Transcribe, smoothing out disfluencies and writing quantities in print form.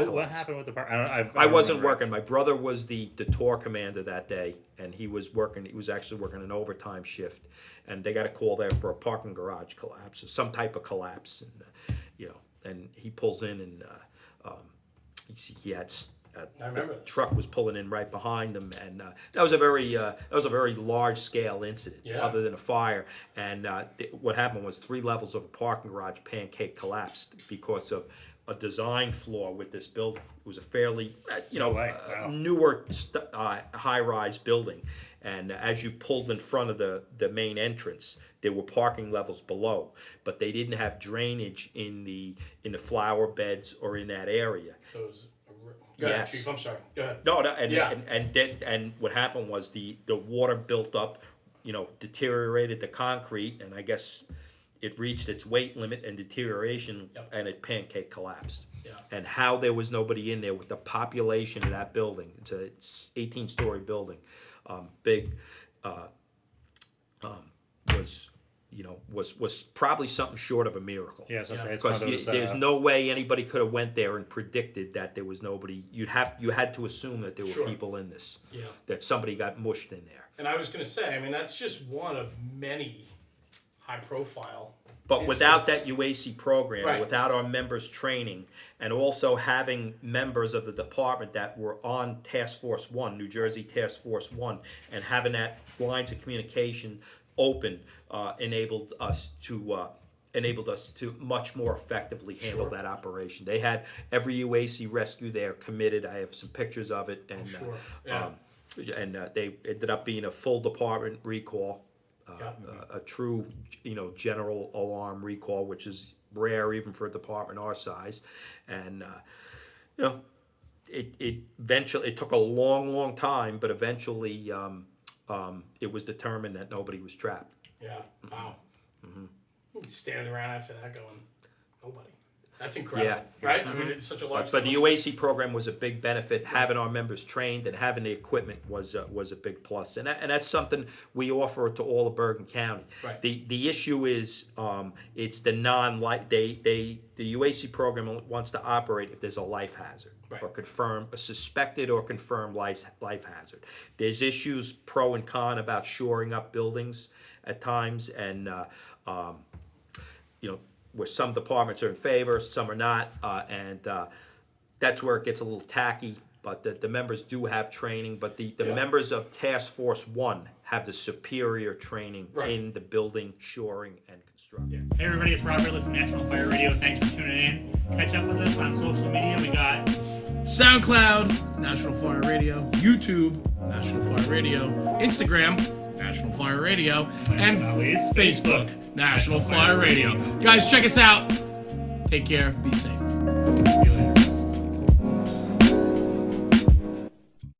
What happened with the park? I wasn't working. My brother was the tour commander that day, and he was working. He was actually working an overtime shift, and they got a call there for a parking garage collapse, or some type of collapse, and and he pulls in, and he had. The truck was pulling in right behind him, and that was a very large scale incident, other than a fire. And what happened was 3 levels of a parking garage pancake collapsed because of a design flaw with this building. It was a fairly newer high-rise building, and as you pulled in front of the main entrance, there were parking levels below, but they didn't have drainage in the flower beds or in that area. So it was. Go ahead, Chief. I'm sorry. Go ahead. No, and what happened was the water built up, deteriorated the concrete, and I guess it reached its weight limit and deterioration, and it pancake collapsed. Yeah. And how there was nobody in there with the population of that building. It's 18-story building, big, was probably something short of a miracle. Yes, because there's no way anybody could have went there and predicted that there was nobody. You had to assume that there were people in this. Yeah. That somebody got mushed in there. And I was going to say, I mean, that's just one of many high-profile. But without that UAC program, right. Without our members training, and also having members of the department that were on Task Force 1, New Jersey Task Force 1, and having that lines of communication open, enabled us to much more effectively handle that operation. They had every UAC rescue there committed. I have some pictures of it, and they ended up being a full department recall. A true, general alarm recall, which is rare even for a department our size, and it eventually, it took a long time, but eventually it was determined that nobody was trapped. Yeah. Wow. Mm-hmm. Standing around after that going, nobody. That's incredible, right? Mm-hmm. I mean, it's such a large. But the UAC program was a big benefit. Having our members trained and having the equipment was a big plus, and that's something we offer to all of Bergen County. Right. The issue is it's the the UAC program wants to operate if there's a life hazard. Right. Or a suspected or confirmed life hazard. There's issues pro and con about shoring up buildings at times, and where some departments are in favor, some are not, and that's where it gets a little tacky. But the members do have training, but the members of Task Force 1 have the superior training in the building, shoring, and construction. Hey everybody, it's Rob Ridley from National Fire Radio. Thanks for tuning in. Catch up with us on social media. We got SoundCloud, National Fire Radio, YouTube, National Fire Radio, Instagram, National Fire Radio, and Facebook, National Fire Radio. Guys, check us out. Take care. Be safe. See you later.